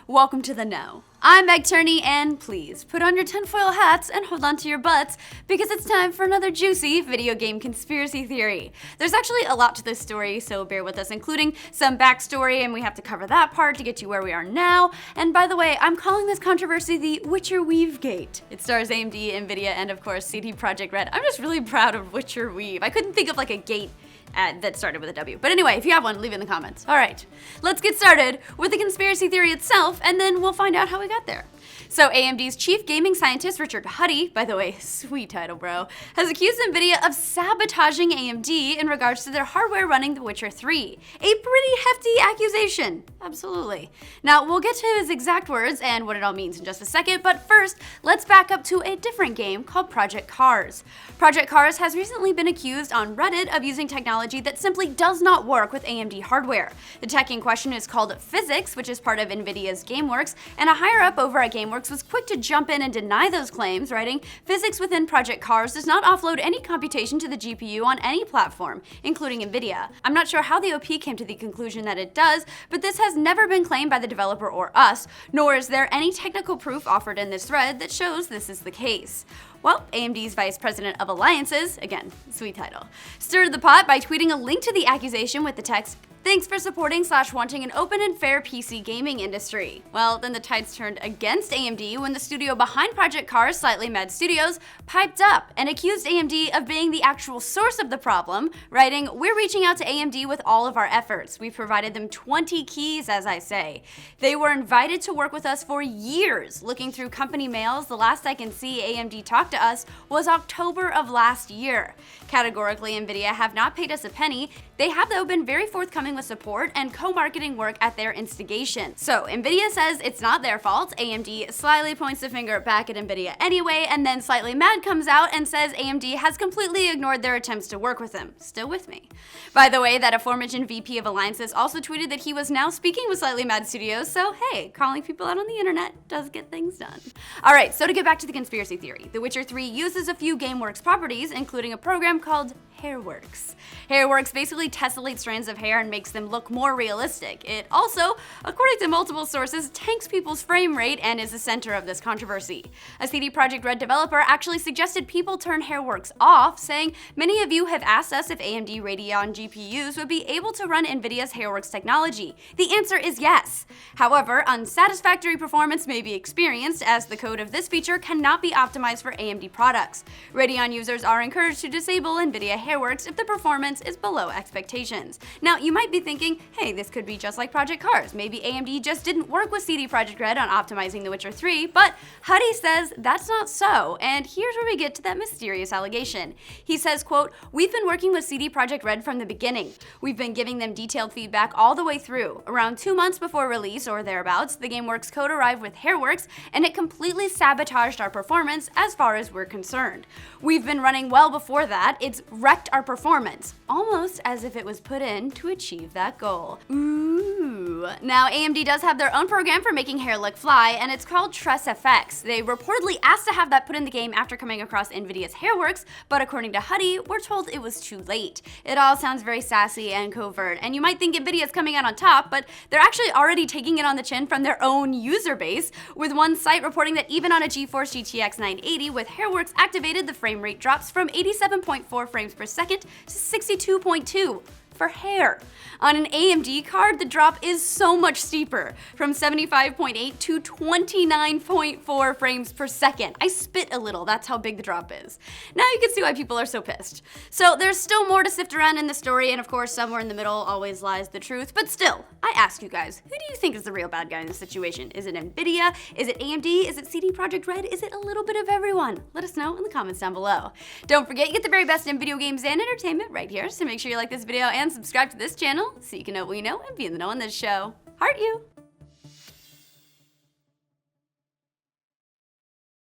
welcome to the know. I'm Meg Turney, and please put on your tinfoil hats and hold on to your butts because it's time for another juicy video game conspiracy theory. There's actually a lot to this story, so bear with us, including some backstory, and we have to cover that part to get you where we are now. And by the way, I'm calling this controversy the Witcher Weave Gate. It stars AMD, Nvidia, and of course CD Projekt Red. I'm just really proud of Witcher Weave. I couldn't think of like a gate that started with a W. But anyway, if you have one, leave it in the comments. All right, let's get started with the conspiracy theory itself, and then we'll find out how we got there. So AMD's chief gaming scientist, Richard Huddy, by the way, sweet title, bro, has accused Nvidia of sabotaging AMD in regards to their hardware running The Witcher 3. A pretty hefty accusation, absolutely. Now, we'll get to his exact words and what it all means in just a second, but first, let's back up to a different game called Project Cars. Project Cars has recently been accused on Reddit of using technology that simply does not work with AMD hardware. The tech in question is called Physics, which is part of Nvidia's GameWorks, and a higher up over at GameWorks was quick to jump in and deny those claims, writing, "Physics within Project Cars does not offload any computation to the GPU on any platform, including Nvidia. I'm not sure how the OP came to the conclusion that it does, but this has never been claimed by the developer or us, nor is there any technical proof offered in this thread that shows this is the case." Well, AMD's Vice President of Alliances, again, sweet title, stirred the pot by tweeting a link to the accusation with the text, "Thanks for supporting/wanting an open and fair PC gaming industry." Well, then the tides turned against AMD when the studio behind Project Cars, Slightly Mad Studios, piped up and accused AMD of being the actual source of the problem, writing, "We're reaching out to AMD with all of our efforts. We've provided them 20 keys, as I say. They were invited to work with us for years. Looking through company mails, the last I can see AMD talked to us was October of last year. Categorically, Nvidia have not paid us a penny. They have, though, been very forthcoming with support and co-marketing work at their instigation." So Nvidia says it's not their fault. AMD slyly points the finger back at Nvidia anyway, and then Slightly Mad comes out and says AMD has completely ignored their attempts to work with them. Still with me. By the way, that aforementioned VP of Alliances also tweeted that he was now speaking with Slightly Mad Studios, so hey, calling people out on the internet does get things done. Alright, so to get back to the conspiracy theory, The Witcher 3 uses a few GameWorks properties, including a program called Hairworks. Hairworks basically tessellates strands of hair and makes them look more realistic. It also, according to multiple sources, tanks people's frame rate and is the center of this controversy. A CD Projekt Red developer actually suggested people turn Hairworks off, saying, "Many of you have asked us if AMD Radeon GPUs would be able to run Nvidia's Hairworks technology. The answer is yes. However, unsatisfactory performance may be experienced as the code of this feature cannot be optimized for AMD products. Radeon users are encouraged to disable Nvidia Hairworks if the performance is below expectations." Now, you might be thinking, hey, this could be just like Project Cars. Maybe AMD just didn't work with CD Projekt Red on optimizing The Witcher 3, but Huddy says that's not so, and here's where we get to that mysterious allegation. He says, quote, "We've been working with CD Projekt Red from the beginning. We've been giving them detailed feedback all the way through. Around 2 months before release, or thereabouts, the GameWorks code arrived with Hairworks, and it completely sabotaged our performance as far as we're concerned. We've been running well before that. It's wrecked our performance, almost as if it was put in to achieve that goal." Ooh. Now, AMD does have their own program for making hair look fly, and it's called Tress FX. They reportedly asked to have that put in the game after coming across Nvidia's Hairworks, but according to Huddy, we're told it was too late. It all sounds very sassy and covert, and you might think Nvidia's coming out on top, but they're actually already taking it on the chin from their own user base, with one site reporting that even on a GeForce GTX 980 with Hairworks activated, the frame rate drops from 87.4 frames per second to 62.2. for hair. On an AMD card, the drop is so much steeper, from 75.8 to 29.4 frames per second. I spit a little, that's how big the drop is. Now you can see why people are so pissed. So there's still more to sift around in the story, and of course somewhere in the middle always lies the truth, but still, I ask you guys, who do you think is the real bad guy in this situation? Is it Nvidia? Is it AMD? Is it CD Projekt Red? Is it a little bit of everyone? Let us know in the comments down below. Don't forget, you get the very best in video games and entertainment right here, so make sure you like this video and subscribe to this channel so you can know what we know and be in the know on this show. Heart you!